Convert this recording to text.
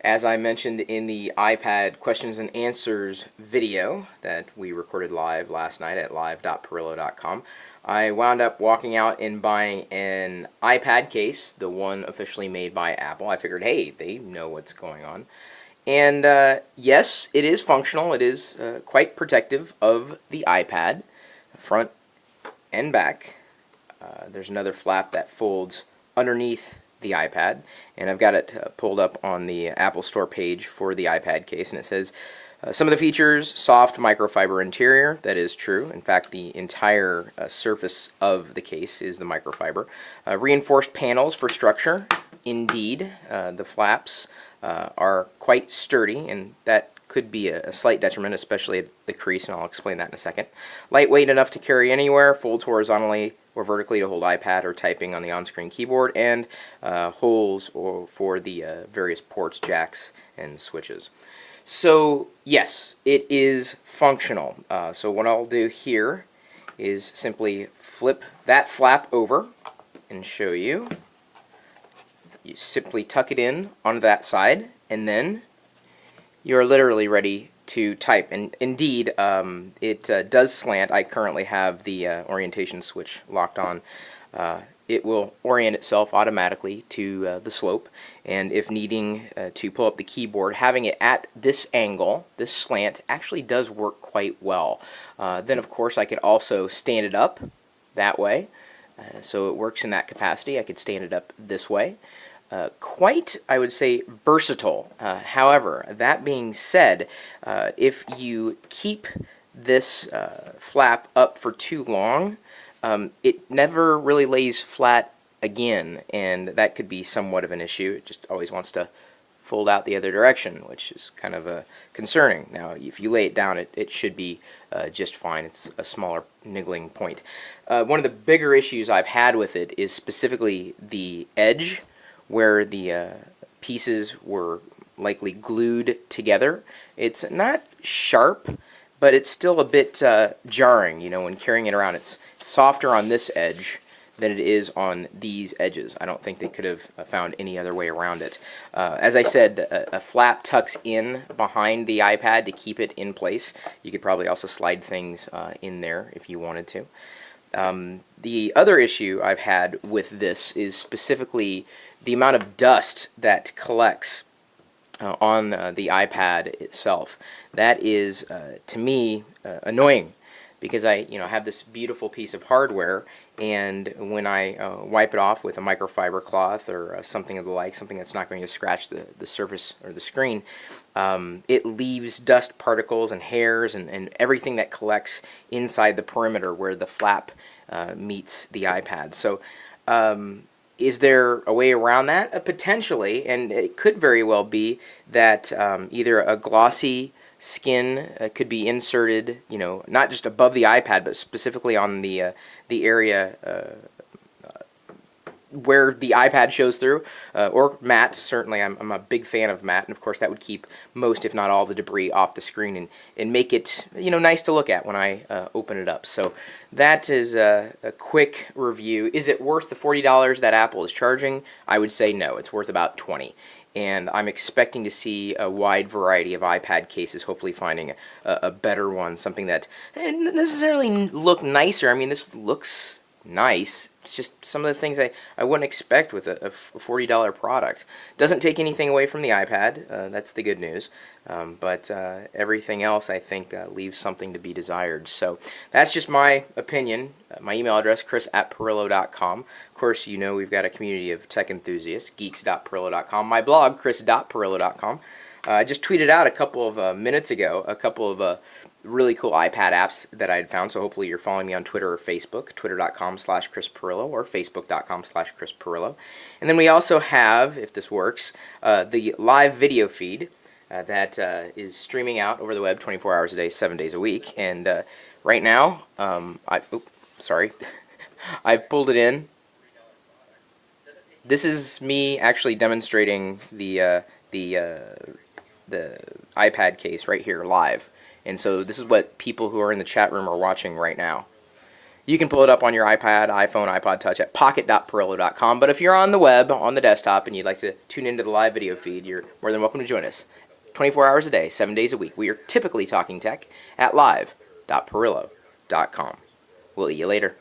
As I mentioned in the iPad questions and answers video that we recorded live last night at live.pirillo.com, I wound up walking out and buying an iPad case, the one officially made by Apple. I figured, hey, they know what's going on. And yes, it is functional. It is quite protective of the iPad, front and back. There's another flap that folds underneath the iPad, and I've got it pulled up on the Apple Store page for the iPad case, and it says some of the features: soft microfiber interior. That is true. In fact, the entire surface of the case is the microfiber. Reinforced panels for structure. Indeed, the flaps are quite sturdy, and that could be a slight detriment, especially at the crease, and I'll explain that in a second. Lightweight enough to carry anywhere, folds horizontally or vertically to hold iPad or typing on the on-screen keyboard, and holes for the various ports, jacks, and switches. So yes, it is functional. So what I'll do here is simply flip that flap over and show you. You simply tuck it in onto that side, and then you're literally ready to type. And indeed, it does slant. I currently have the orientation switch locked on. It will orient itself automatically to the slope, and if needing to pull up the keyboard, having it at this angle, this slant, actually does work quite well. Then of course I could also stand it up that way, so it works in that capacity. I could stand it up this way. Quite, I would say, versatile. However, that being said, if you keep this flap up for too long, it never really lays flat again, and that could be somewhat of an issue. It just always wants to fold out the other direction, which is kind of concerning. Now, if you lay it down, it should be just fine. It's a smaller niggling point. One of the bigger issues I've had with it is specifically the edge, where the pieces were likely glued together. It's not sharp, but it's still a bit jarring, you know, when carrying it around. It's softer on this edge than it is on these edges. I don't think they could have found any other way around it. As I said, a flap tucks in behind the iPad to keep it in place. You could probably also slide things in there if you wanted to. The other issue I've had with this is specifically the amount of dust that collects on the iPad itself. That is, to me, annoying, because I have this beautiful piece of hardware, and when I wipe it off with a microfiber cloth or something of the like, something that's not going to scratch the surface or the screen, it leaves dust particles and hairs and everything that collects inside the perimeter where the flap meets the iPad. So is there a way around that? Potentially, and it could very well be that either a glossy skin could be inserted, not just above the iPad, but specifically on the area where the iPad shows through, or matte. Certainly, I'm a big fan of matte, and of course that would keep most, if not all, the debris off the screen and make it nice to look at when I open it up. So that is a quick review. Is it worth the $40 that Apple is charging? I would say no. It's worth about $20. And I'm expecting to see a wide variety of iPad cases, hopefully finding a better one, something that doesn't necessarily look nicer. I mean, this looks nice. It's just some of the things I wouldn't expect with a $40 product. Doesn't take anything away from the iPad. That's the good news. But everything else, I think, leaves something to be desired. So that's just my opinion. My email address, chris@pirillo.com. Of course, we've got a community of tech enthusiasts, geeks.pirillo.com. My blog, chris.pirillo.com. I just tweeted out a couple of minutes ago a couple of really cool iPad apps that I had found, so hopefully you're following me on Twitter or Facebook, twitter.com/ChrisPirillo or facebook.com/ChrisPirillo. And then we also have, if this works, the live video feed that is streaming out over the web 24 hours a day, 7 days a week. And right now, I've pulled it in. This is me actually demonstrating the iPad case right here live. And so this is what people who are in the chat room are watching right now. You can pull it up on your iPad, iPhone, iPod Touch at pocket.pirillo.com. But if you're on the web, on the desktop, and you'd like to tune into the live video feed, you're more than welcome to join us. 24 hours a day, 7 days a week. We are typically talking tech at live.pirillo.com. We'll see you later.